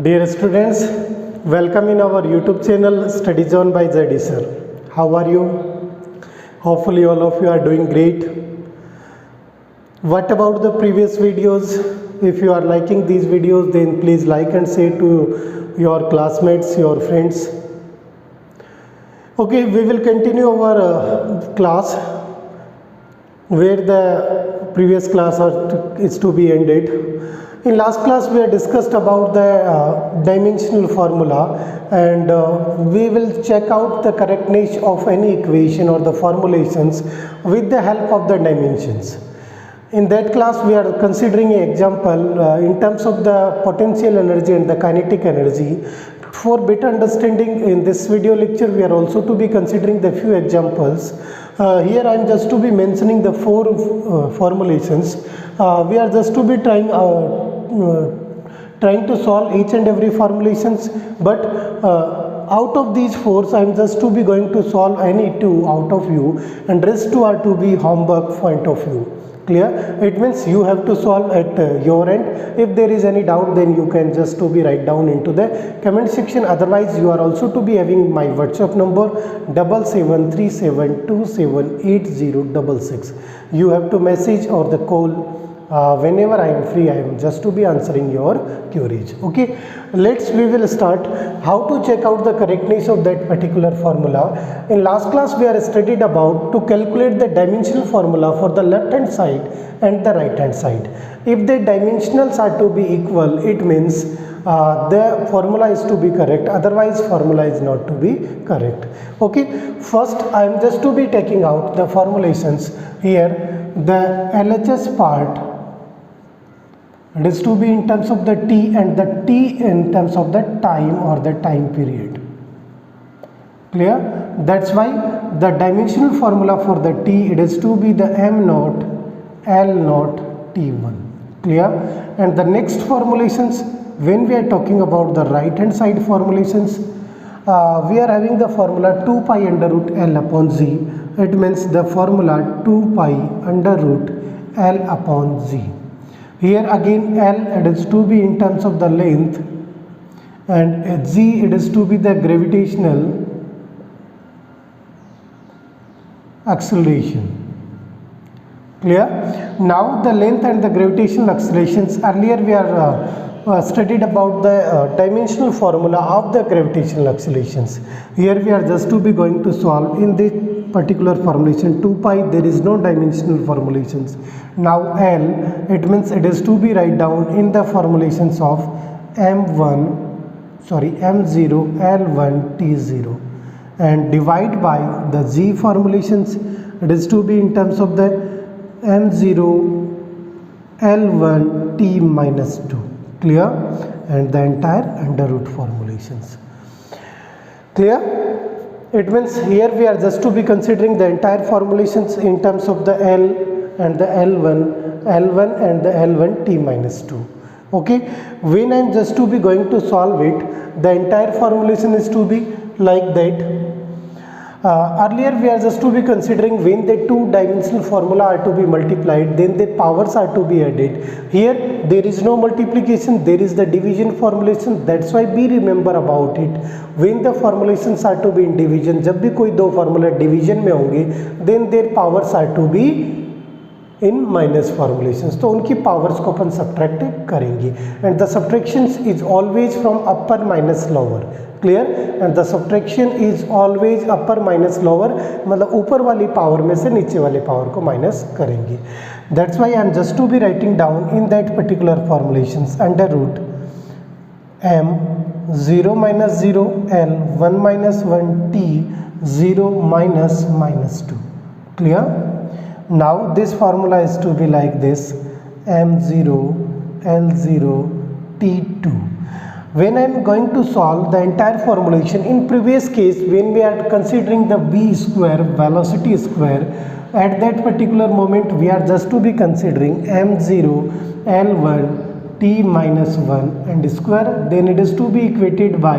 Dear students, welcome in our YouTube channel Study Zone by ZD Sir. How are you? Hopefully all of you are doing great. What about the previous videos? If you are liking these videos, then please like and share to your classmates, your friends. Okay, we will continue our class where the previous class is to be ended. In last class we have discussed about the dimensional formula, and we will check out the correctness of any equation or the formulations with the help of the dimensions. In that class we are considering an example in terms of the potential energy and the kinetic energy. For better understanding, in this video lecture we are also to be considering the few examples. Here I am just to be mentioning the four formulations. We are just to be trying to solve each and every formulations, but out of these four I am just to be going to solve any two out of you, and rest two are to be homework point of view. Clear? It means you have to solve at your end. If there is any doubt, then you can just to be write down into the comment section. Otherwise you are also to be having my WhatsApp number 7737278066. You have to message or the call. Whenever I am free, I am just to be answering your queries. Okay, we will start how to check out the correctness of that particular formula. In last class we are studied about to calculate the dimensional formula for the left hand side and the right hand side. If the dimensionals are to be equal, it means the formula is to be correct, otherwise formula is not to be correct. Okay, first I am just to be taking out the formulations. Here the LHS part, it is to be in terms of the t, and the t in terms of the time or the time period. Clear? That's why the dimensional formula for the t, it is to be the m naught L naught T1. Clear? And the next formulations, when we are talking about the right hand side formulations, we are having the formula 2 pi under root L upon z. It means the formula 2 pi under root L upon z. Here again L, it is to be in terms of the length, and z, it is to be the gravitational acceleration. Clear? Now the length and the gravitational accelerations, earlier we are studied about the dimensional formula of the gravitational accelerations. Here we are just to be going to solve in this particular formulation 2 pi, there is no dimensional formulations. Now L, it means it is to be write down in the formulations of M0 L1 T0, and divide by the Z formulations, it is to be in terms of the M0 L1 T minus 2. Clear? And the entire under root formulations. Clear? It means here we are just to be considering the entire formulations in terms of the L and the L1 and the L1 T minus 2. Okay, when I am just to be going to solve it, the entire formulation is to be like that. Earlier we are just to be considering when the two dimensional formula are to be multiplied, then the powers are to be added. Here there is no multiplication, there is the division formulation. That's why we remember about it. When the formulations are to be in division, जब भी कोई दो formula division में होंगे, then their powers are to be in minus formulations. तो उनकी powers को अपन subtract करेंगे, and the subtractions is always from upper minus lower. Clear? And the subtraction is always upper minus lower, मतलब ऊपर वाली power में से नीचे वाले power को minus करेंगे. That's why I am just to be writing down in that particular formulations under root m 0 minus 0 L 1 minus 1 T 0 minus minus 2. Clear? Now this formula is to be like this: M0 L0 T2. When I am going to solve the entire formulation, in previous case when we are considering the v square, velocity square, at that particular moment we are just to be considering m0 L1 T minus 1 and square, then it is to be equated by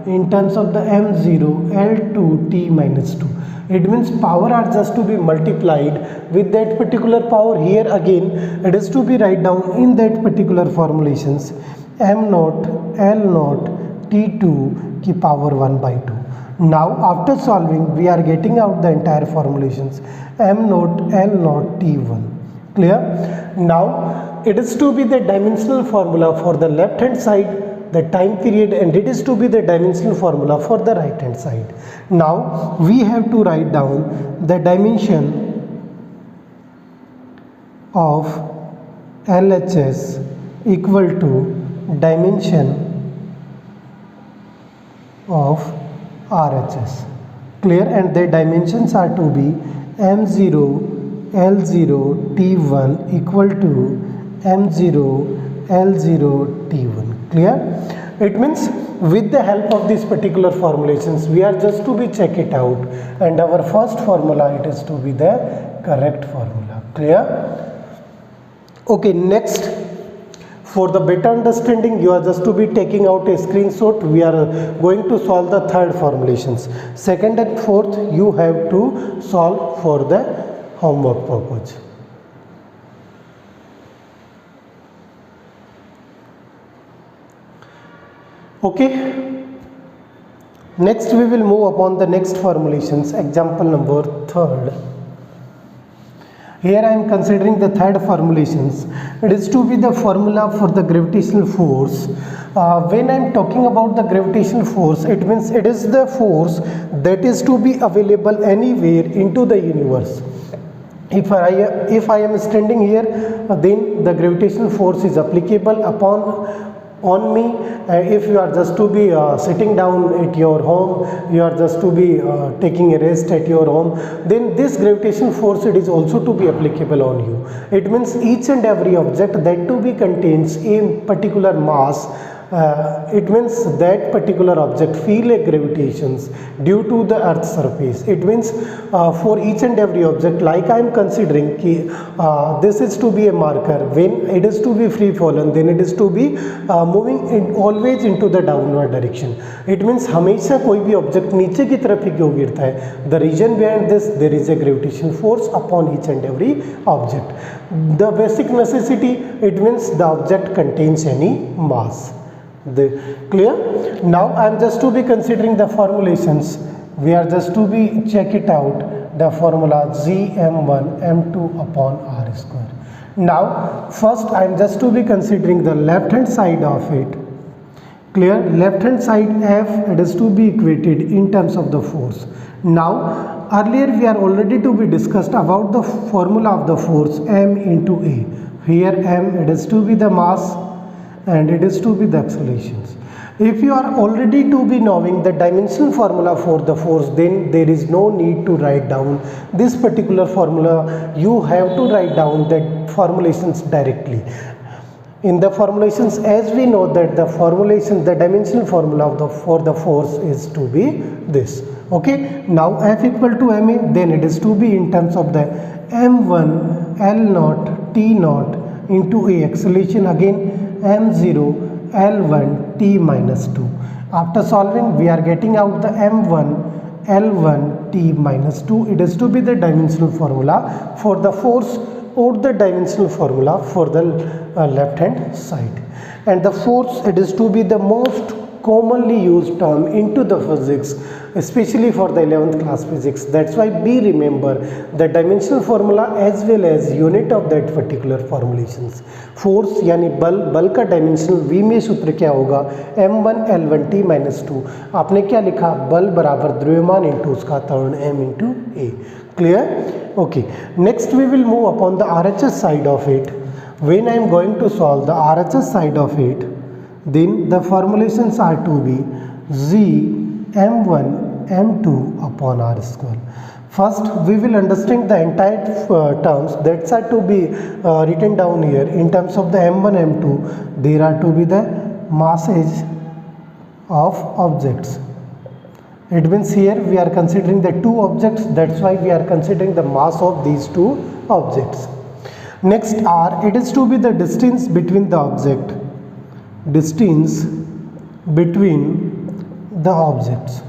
in terms of the m0 L2 T minus 2. It means power are just to be multiplied with that particular power. Here again it is to be write down in that particular formulations m naught L naught T2 की power 1 by 2. Now after solving we are getting out the entire formulations m naught L naught T1. Clear? Now it is to be the dimensional formula for the left hand side, the time period, and it is to be the dimensional formula for the right hand side. Now we have to write down the dimension of LHS equal to dimension of RHS. Clear? And the dimensions are to be M0 L0 T1 equal to M0 L0 T1. Clear? It means with the help of these particular formulations we are just to be check it out, and our first formula it is to be the correct formula. Clear? Okay, next, for the better understanding you are just to be taking out a screenshot. We are going to solve the third formulations. Second and fourth you have to solve for the homework purpose. Okay, next we will move upon the next formulations. Example number third. Here I am considering the third formulations. It is to be the formula for the gravitational force. When I am talking about the gravitational force, it means it is the force that is to be available anywhere into the universe. If I am standing here, then the gravitational force is applicable on me. If you are just to be sitting down at your home, you are just to be taking a rest at your home, then this gravitational force it is also to be applicable on you. It means each and every object that to be contains a particular mass, it means that particular object feel a gravitations due to the earth's surface. It means for each and every object, like I am considering this is to be a marker. When it is to be free fallen, then it is to be moving always into the downward direction. It means हमेशा कोई भी object नीचे की तरफ ही क्यों गिरता है. The reason behind this, there is a gravitational force upon each and every object. The basic necessity, it means the object contains any mass. Clear? Now I am just to be considering the formulations. We are just to be check it out, the formula Gm1 m2 upon r square. Now first I am just to be considering the left hand side of it. Clear? Left hand side f, it is to be equated in terms of the force. Now earlier we are already to be discussed about the formula of the force m into a. Here m, it is to be the mass and it is to be the accelerations. If you are already to be knowing the dimensional formula for the force, then there is no need to write down this particular formula. You have to write down the formulations directly. In the formulations, as we know that the formulation, the dimensional formula for the force is to be this. Okay, now f equal to ma, then it is to be in terms of the m1 L naught T naught into a acceleration, again m0 L1 T minus 2. After solving we are getting out the m1 L1 T minus 2. It is to be the dimensional formula for the force or the dimensional formula for the left hand side. And the force, it is to be the most commonly used term into the physics, especially for the 11th class physics. That's why we remember the dimensional formula as well as unit of that particular formulations. Force यानी बल का dimensional v में सूत्र क्या होगा, m1 L1 T minus 2. आपने क्या लिखा, बल बराबर द्रव्यमान इंटू उसका त्वरण m into a. Clear? Okay. Next we will move upon the RHS side of it. When I am going to solve the RHS side of it, then the formulations are to be z m1 m2 upon r square. First we will understand the entire terms that are to be written down here. In terms of the m1 m2, there are to be the masses of objects. It means here we are considering the two objects, that's why we are considering the mass of these two objects. Next r, it is to be the distance between the object, distance between the objects.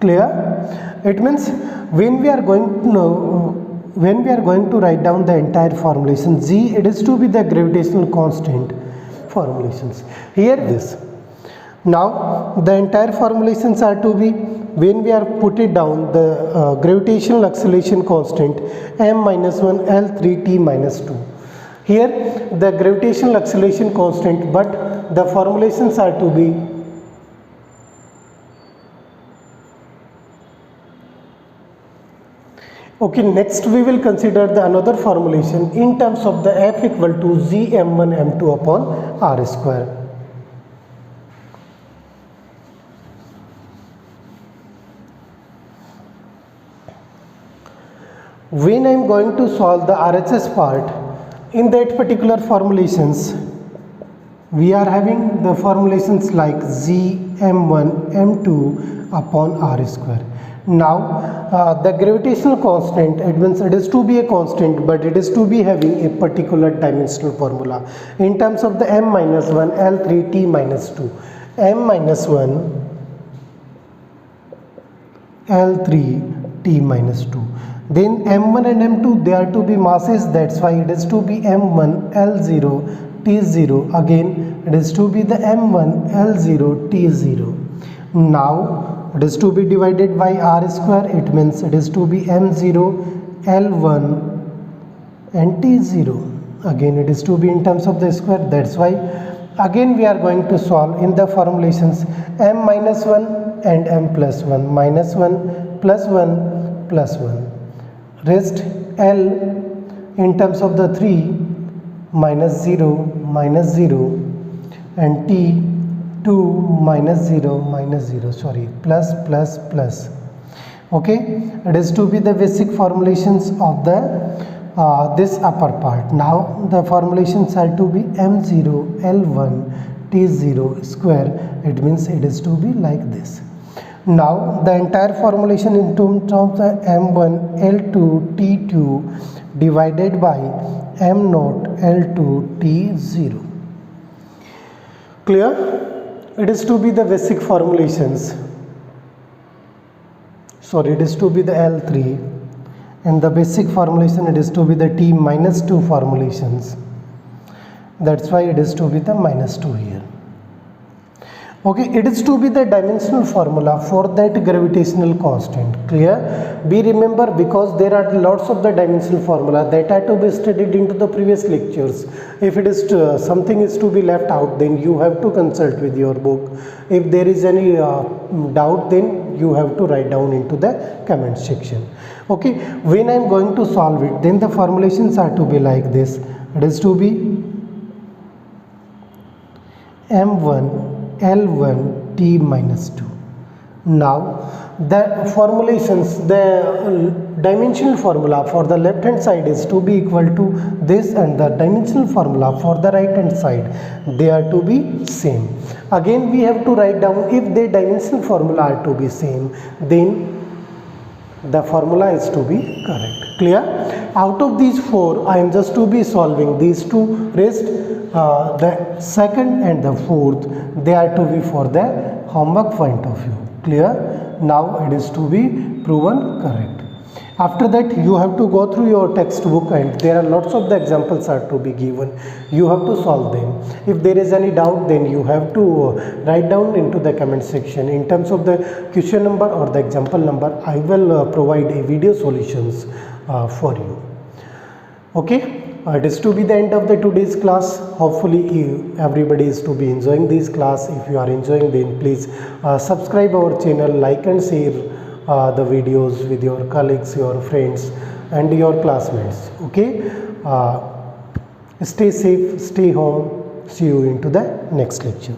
Clear? It means when we are going to write down the entire formulation, g, it is to be the gravitational constant formulations. Here this. Now the entire formulations are to be, when we are put it down, the gravitational acceleration constant m minus 1 L3 t minus 2. Here the gravitational acceleration constant, but the formulations are to be okay. Next we will consider the another formulation in terms of the F equal to z m1 m2 upon r square. When I am going to solve the RHS part, in that particular formulations, we are having the formulations like z m1 m2 upon r square. Now the gravitational constant, it means it is to be a constant, but it is to be having a particular dimensional formula in terms of the m minus 1 L3 t minus 2. M minus 1 L3 t minus 2. Then m1 and m2, they are to be masses, that's why it is to be m1 L0 t0. Again it is to be the m1 L0 t0. Now it is to be divided by r square, it means it is to be m0 L1 and t0. Again it is to be in terms of the square, that's why again we are going to solve in the formulations m minus 1 and m plus 1, minus 1 plus 1 plus 1. Rest L in terms of the 3 minus 0 and T 2 minus 0 sorry plus plus plus. Okay, it is to be the basic formulations of the this upper part. Now the formulations are to be m0 L1 t0 square, it means it is to be like this. Now the entire formulation in terms of the m1 L2 t2 divided by m0 L2 t0. Clear? It is to be the basic formulations. Sorry, it is to be the L3, and the basic formulation it is to be the t minus 2 formulations. That's why it is to be the minus 2 here. Okay, it is to be the dimensional formula for that gravitational constant. Clear? Be remember, because there are lots of the dimensional formula that are to be studied into the previous lectures. If it is something is to be left out, then you have to consult with your book. If there is any doubt, then you have to write down into the comment section. Okay, when I am going to solve it, then the formulations are to be like this. It is to be m1 L1 t minus 2. Now the formulations, the dimensional formula for the left hand side is to be equal to this, and the dimensional formula for the right hand side, they are to be same. Again we have to write down, if the dimensional formula are to be same, then the formula is to be correct. Clear? Out of these four, I am just to be solving these two. Rest the second and the fourth, they are to be for the homework point of view. Clear? Now it is to be proven correct. After that you have to go through your textbook, and there are lots of the examples are to be given. You have to solve them. If there is any doubt, then you have to write down into the comment section. In terms of the question number or the example number, I will provide a video solutions for you. Okay, it is to be the end of the today's class. Hopefully everybody is to be enjoying this class. If you are enjoying, then please subscribe our channel, like and share the videos with your colleagues, your friends and your classmates. Okay, stay safe, stay home. See you into the next lecture.